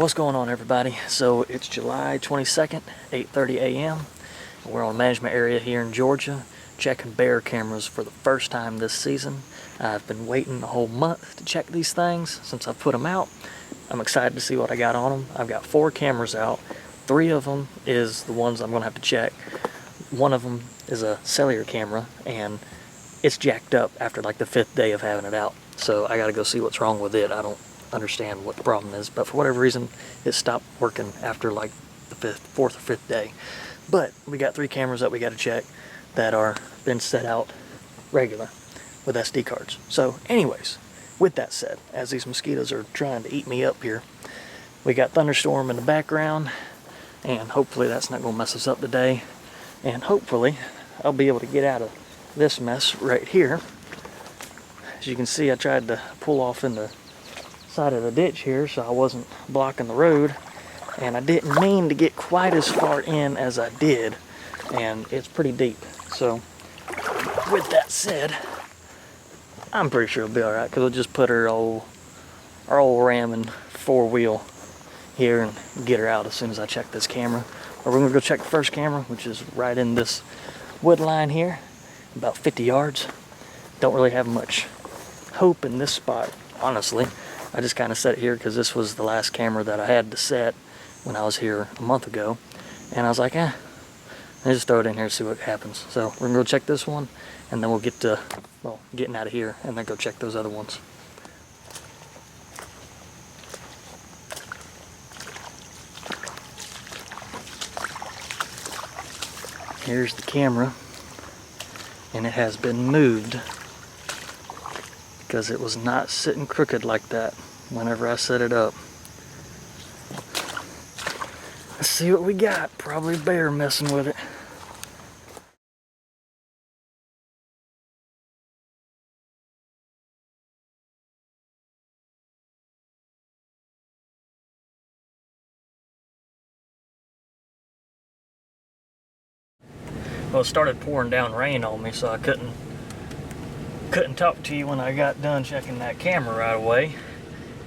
What's going on, everybody? So it's July 22nd, 8:30 a.m. We're on a management area here in Georgia, checking bear cameras for the first time this season. I've been waiting a whole month to check these things since I put them out. I'm excited to see what I got on them. I've got 4 cameras out. 3 of them is the ones I'm going to have to check. One of them is a cellular camera, and it's jacked up after like the 5th day of having it out. So I got to go see what's wrong with it. I don't understand what the problem is, but for whatever reason it stopped working after like the 4th or 5th day. But we got 3 cameras that we got to check that are been set out regular with SD cards. So anyways, with that said, as these mosquitoes are trying to eat me up here, we got thunderstorm in the background, and hopefully that's not going to mess us up today, and hopefully I'll be able to get out of this mess right here. As you can see, I tried to pull off in the side of the ditch here so I wasn't blocking the road, and I didn't mean to get quite as far in as I did, and it's pretty deep. So with that said, I'm pretty sure it'll be alright, because we'll just put our old Ram and 4-wheel here and get her out as soon as I check this camera. Or we're gonna go check the first camera, which is right in this wood line here, about 50 yards. Don't really have much hope in this spot, honestly. I just kind of set it here because this was the last camera that I had to set when I was here a month ago. And I was like, I just throw it in here and see what happens. So we're going to go check this one, and then we'll get to, well, getting out of here, and then go check those other ones. Here's the camera, and it has been moved, because it was not sitting crooked like that whenever I set it up. Let's see what we got. Probably bear messing with it. Well, it started pouring down rain on me, so I couldn't talk to you when I got done checking that camera right away,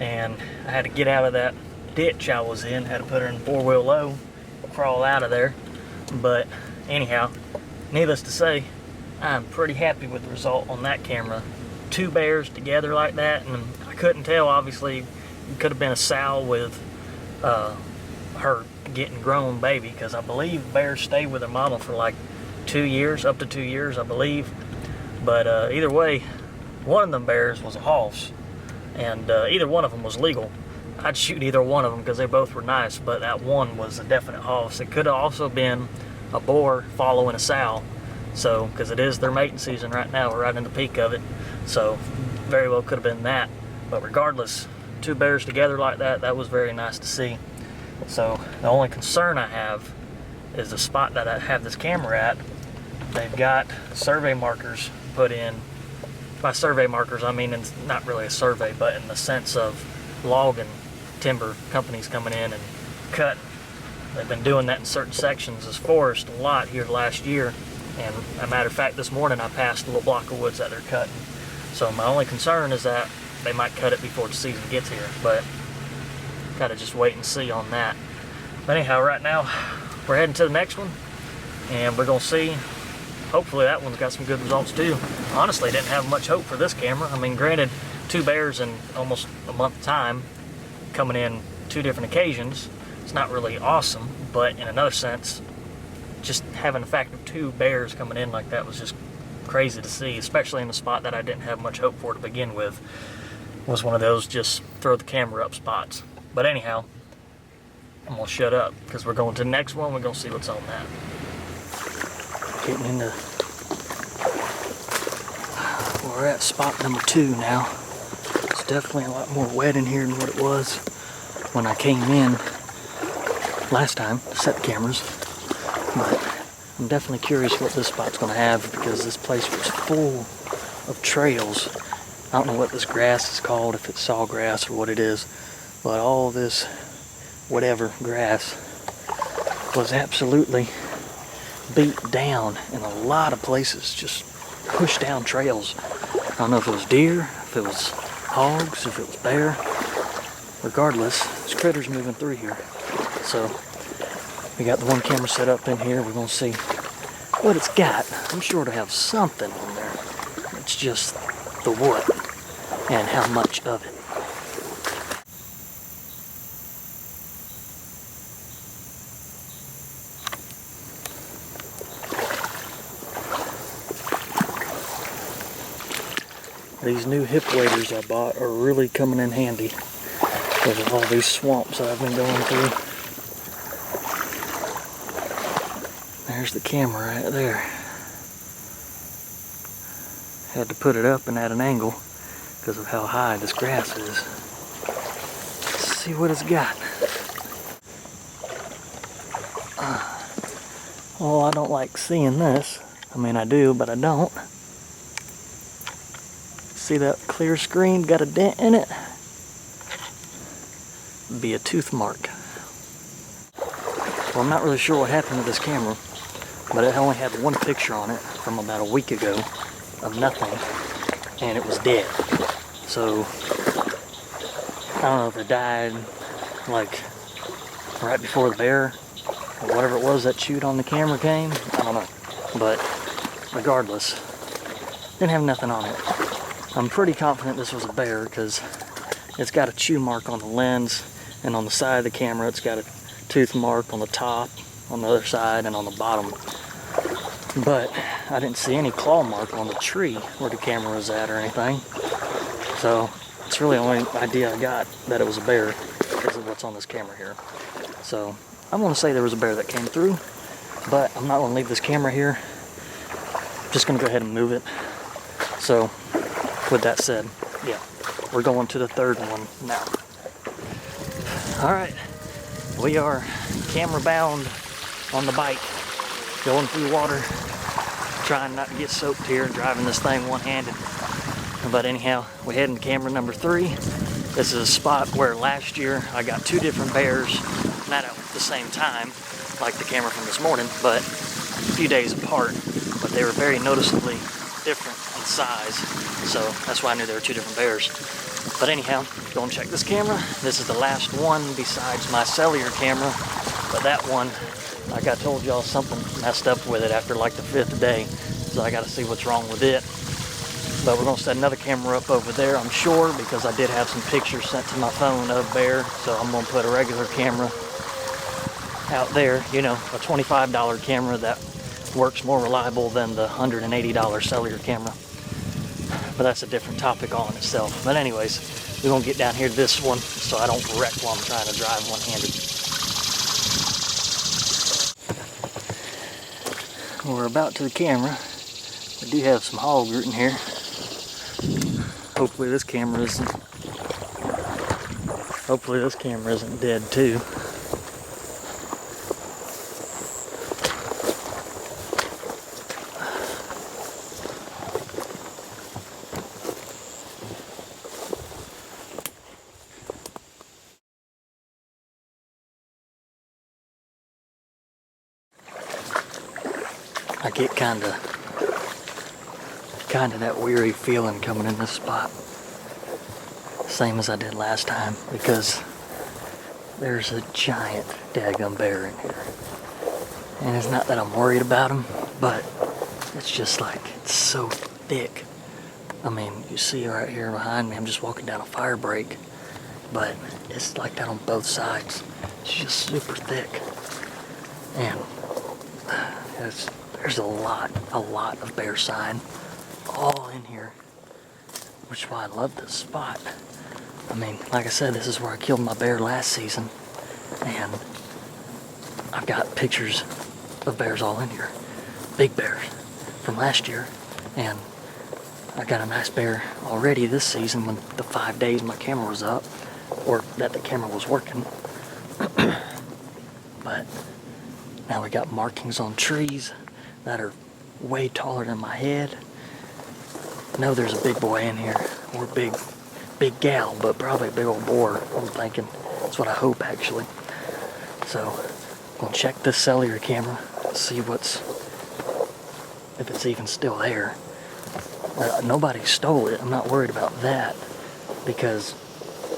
and I had to get out of that ditch I was in, had to put her in 4-wheel low, crawl out of there. But anyhow, needless to say, I'm pretty happy with the result on that camera. 2 bears together like that, and I couldn't tell, obviously it could have been a sow with her getting grown baby, because I believe bears stay with their mama for like 2 years, up to 2 years I believe. But either way, one of them bears was a hoss, and either one of them was legal. I'd shoot either one of them because they both were nice, but that one was a definite hoss. It could have also been a boar following a sow, so because it is their mating season right now, we're right in the peak of it, so very well could have been that. But regardless, 2 bears together like that, that was very nice to see. So the only concern I have is the spot that I have this camera at. They've got survey markers put in. By survey markers, I mean it's not really a survey, but in the sense of logging timber companies coming in and cutting. They've been doing that in certain sections as forest a lot here last year, and as a matter of fact, this morning I passed a little block of woods that they're cutting. So my only concern is that they might cut it before the season gets here, but gotta just wait and see on that. But anyhow, right now we're heading to the next one, and we're gonna see. Hopefully that one's got some good results too. Honestly, didn't have much hope for this camera. I mean, granted, 2 bears in almost a month's time, coming in 2 different occasions, it's not really awesome, but in another sense, just having the fact of 2 bears coming in like that was just crazy to see, especially in a spot that I didn't have much hope for to begin with. It was one of those just throw the camera up spots. But anyhow, I'm gonna shut up because we're going to the next one. We're gonna see what's on that. Getting into, we're at spot number 2 now. It's definitely a lot more wet in here than what it was when I came in last time to set the cameras. But I'm definitely curious what this spot's gonna have, because this place was full of trails. I don't know what this grass is called, if it's sawgrass or what it is, but all this whatever grass was absolutely beat down in a lot of places, just pushed down trails. I don't know if it was deer, if it was hogs, if it was bear. regardless, this critter's moving through here. So we got the one camera set up in here. We're gonna see what it's got. I'm sure it'll have something on there. It's just the what and how much of it. These new hip waders I bought are really coming in handy because of all these swamps that I've been going through. There's the camera right there. Had to put it up and at an angle because of how high this grass is. Let's see what it's got. Oh, I don't like seeing this. I mean, I do, but I don't. See that clear screen? Got a dent in it? Be a tooth mark. Well, I'm not really sure what happened to this camera, but it only had one picture on it from about a week ago of nothing, and it was dead. So I don't know if it died like right before the bear or whatever it was that chewed on the camera came. I don't know, but regardless, didn't have nothing on it. I'm pretty confident this was a bear because it's got a chew mark on the lens, and on the side of the camera it's got a tooth mark on the top, on the other side, and on the bottom. But I didn't see any claw mark on the tree where the camera was at or anything. So it's really the only idea I got that it was a bear because of what's on this camera here. So I'm going to say there was a bear that came through, but I'm not going to leave this camera here. I'm just going to go ahead and move it. So with that said, yeah, we're going to the third one now. All right, we are camera bound on the bike, going through water, trying not to get soaked here, driving this thing one-handed. But anyhow, we're heading to camera number 3. This is a spot where last year I got 2 different bears, not at the same time, like the camera from this morning, but a few days apart. But they were very noticeably different in size, so that's why I knew there were 2 different bears. But anyhow, go and check this camera. This is the last one besides my cellular camera, but that one, like I told y'all, something messed up with it after like the 5th day, so I got to see what's wrong with it. But we're going to set another camera up over there, I'm sure, because I did have some pictures sent to my phone of bear, so I'm going to put a regular camera out there, you know, a $25 camera that works more reliable than the $180 cellular camera. But that's a different topic all in itself. But anyways, we're going to get down here to this one so I don't wreck while I'm trying to drive one-handed. We're about to the camera. We do have some hog root in here. Hopefully this camera isn't dead too. I get kind of that weary feeling coming in this spot, same as I did last time, because there's a giant daggum bear in here. And it's not that I'm worried about him, but it's just like, it's so thick. I mean, you see right here behind me, I'm just walking down a fire break, but it's like that on both sides. It's just super thick. And there's a lot of bear sign all in here, which is why I love this spot. I mean, like I said, this is where I killed my bear last season, and I've got pictures of bears all in here, big bears from last year, and I got a nice bear already this season when the 5 days my camera was up, or that the camera was working. But now we got markings on trees that are way taller than my head. I know there's a big boy in here, or big gal, but probably a big old boar, I'm thinking. That's what I hope, actually. So, I'm gonna check this cellular camera, see if it's even still there. Nobody stole it, I'm not worried about that, because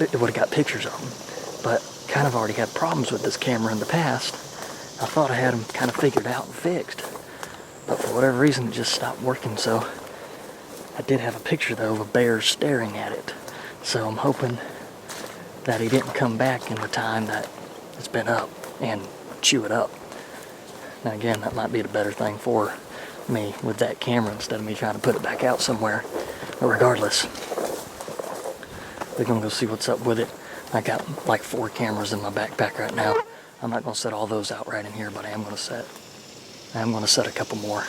it would have got pictures of them. But kind of already had problems with this camera in the past. I thought I had them kind of figured out and fixed, but for whatever reason it just stopped working. So I did have a picture though of a bear staring at it. So I'm hoping that he didn't come back in the time that it's been up and chew it up. Now again, that might be the better thing for me with that camera instead of me trying to put it back out somewhere. But regardless, we're gonna go see what's up with it. I got like 4 cameras in my backpack right now. I'm not gonna set all those out right in here, but I am gonna set a couple more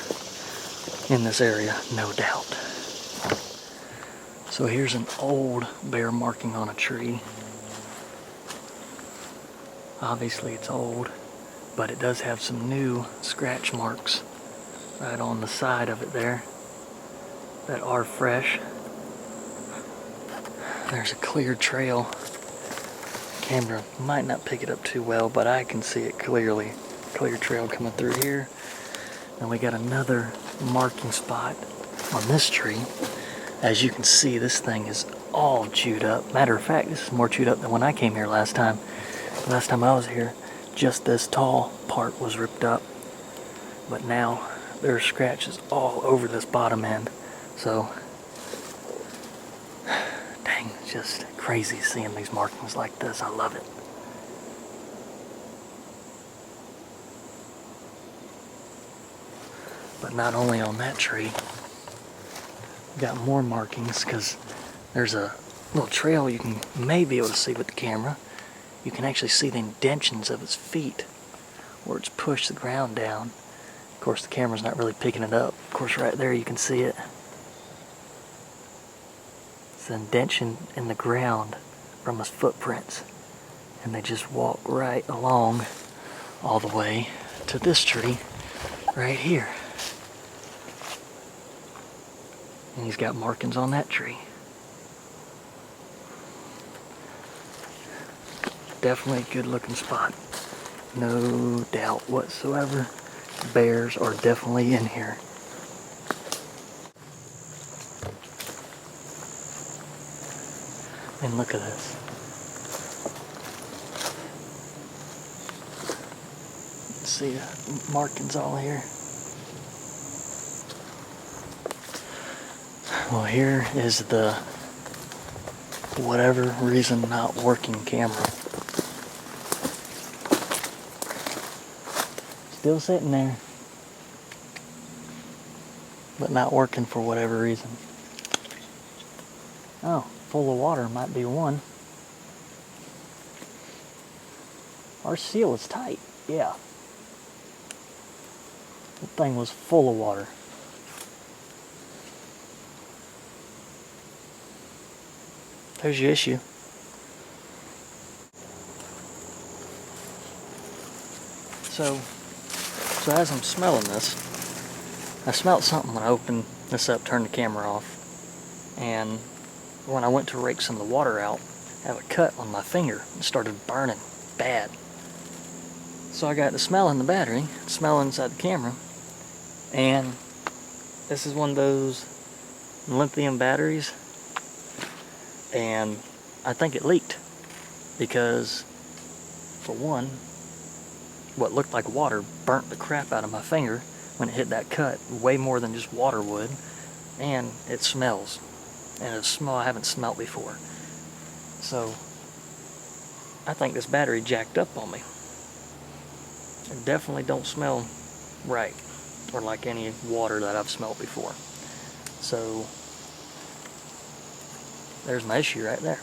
in this area, no doubt. So here's an old bear marking on a tree. Obviously it's old, but it does have some new scratch marks right on the side of it there that are fresh. There's a clear trail. Camera might not pick it up too well, but I can see it clearly. Clear trail coming through here. And we got another marking spot on this tree. As you can see, this thing is all chewed up. Matter of fact, this is more chewed up than when I came here last time. Last time I was here, just this tall part was ripped up. But now, there are scratches all over this bottom end. So, dang, it's just crazy seeing these markings like this. I love it. But not only on that tree, we got more markings because there's a little trail you can maybe be able to see with the camera. You can actually see the indentions of its feet where it's pushed the ground down. Of course, the camera's not really picking it up. Of course, right there you can see it. It's an indention in the ground from his footprints. And they just walk right along all the way to this tree right here. And he's got markings on that tree. Definitely a good looking spot. No doubt whatsoever. Bears are definitely in here. And look at this. See the markings all here. Well, here is the whatever reason not working camera. Still sitting there, but not working for whatever reason. Oh, full of water might be one. Our seal is tight, yeah. The thing was full of water. There's your issue. So as I'm smelling this, I smelled something when I opened this up, turned the camera off, and when I went to rake some of the water out, I have a cut on my finger. It started burning bad. So I got the smell in the battery, smell inside the camera, and this is one of those lithium batteries, and I think it leaked because, for one, what looked like water burnt the crap out of my finger when it hit that cut, way more than just water would, and it smells, and it's a smell I haven't smelt before. So I think this battery jacked up on me. It definitely don't smell right, or like any water that I've smelled before. So there's my issue right there.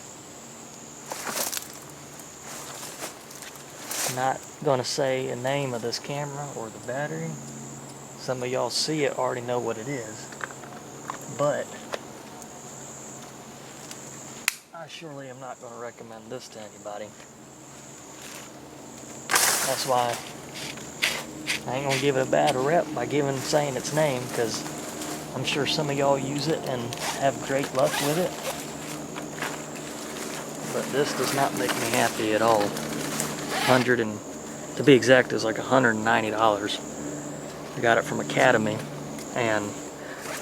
Not gonna say a name of this camera or the battery. Some of y'all see it already know what it is, but I surely am not gonna recommend this to anybody. That's why I ain't gonna give it a bad rep by saying its name, because I'm sure some of y'all use it and have great luck with it. But this does not make me happy at all. To be exact, it was like $190. I got it from Academy, and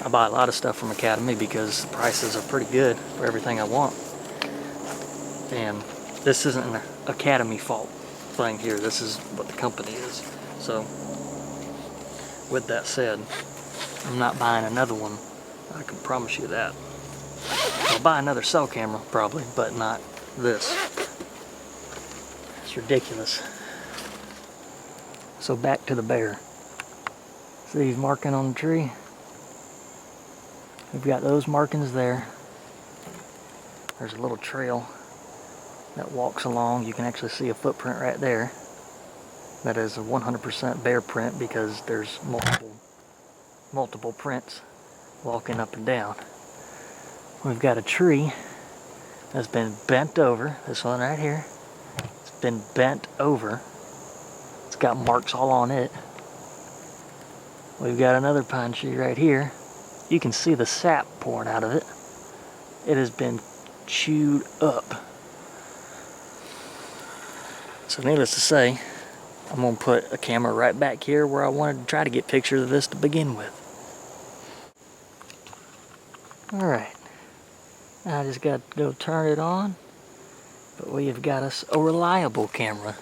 I buy a lot of stuff from Academy because the prices are pretty good for everything I want. And this isn't an Academy fault thing here. This is what the company is. So, with that said, I'm not buying another one. I can promise you that. I'll buy another cell camera probably, but not this. It's ridiculous. So back to the bear. See he's marking on the tree? We've got those markings there. There's a little trail that walks along. You can actually see a footprint right there. That is a 100% bear print because there's multiple prints walking up and down. We've got a tree that's been bent over. This one right here. It's been bent over. It's got marks all on it. We've got another pine tree right here. You can see the sap pouring out of it. It has been chewed up. So needless to say, I'm going to put a camera right back here where I wanted to try to get pictures of this to begin with. Alright, I just got to go turn it on, but we have got us a reliable camera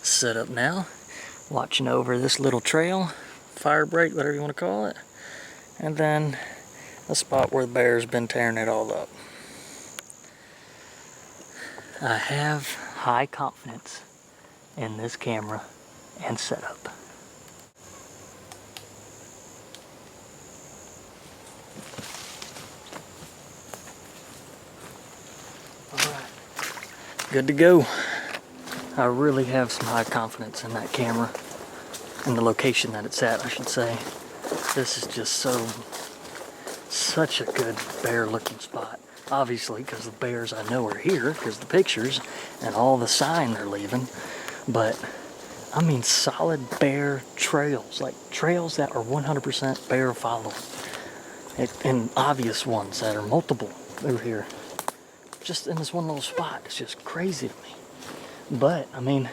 set up now, watching over this little trail, fire break, whatever you want to call it, and then a spot where the bear's been tearing it all up. I have high confidence in this camera and setup. Alright, good to go. I really have some high confidence in that camera, in the location that it's at, I should say. This is just such a good bear looking spot. Obviously, because the bears I know are here, because the pictures and all the sign they're leaving. But, I mean solid bear trails, like trails that are 100% bear followed. And obvious ones that are multiple over here. Just in this one little spot, it's just crazy to me. But, I mean,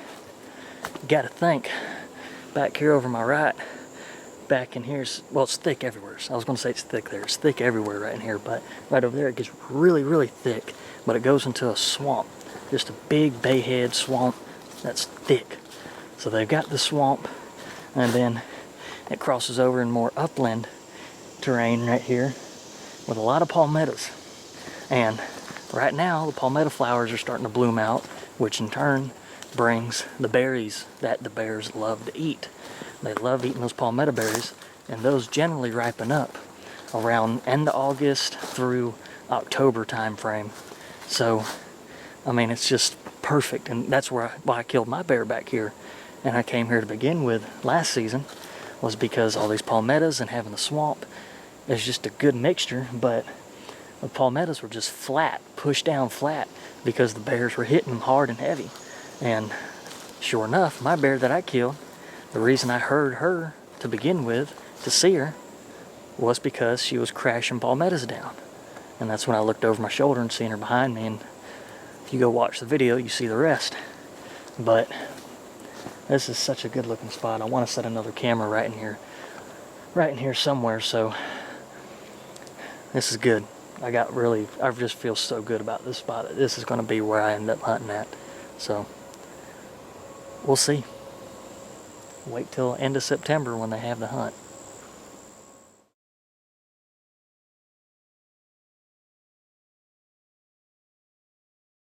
you gotta think, back here over my right, back in here, well, it's thick everywhere. So I was gonna say it's thick there. It's thick everywhere right in here, but right over there it gets really, really thick. But it goes into a swamp, just a big bayhead swamp that's thick. So they've got the swamp, and then it crosses over in more upland terrain right here with a lot of palmettos. And right now, the palmetto flowers are starting to bloom out, which in turn brings the berries that the bears love to eat. They love eating those palmetto berries, and those generally ripen up around end of August through October time frame. So, I mean, it's just perfect, and that's why I killed my bear back here. And I came here to begin with last season, was because all these palmettos and having the swamp is just a good mixture, but the palmettos were just flat, pushed down flat, because the bears were hitting them hard and heavy. And sure enough, my bear that I killed, the reason I heard her to begin with, to see her, was because she was crashing palmettos down. And that's when I looked over my shoulder and seen her behind me, and if you go watch the video, you see the rest. But this is such a good looking spot. I want to set another camera right in here somewhere, so this is good. I just feel so good about this spot. This is going to be where I end up hunting at. So, we'll see. Wait till end of September when they have the hunt.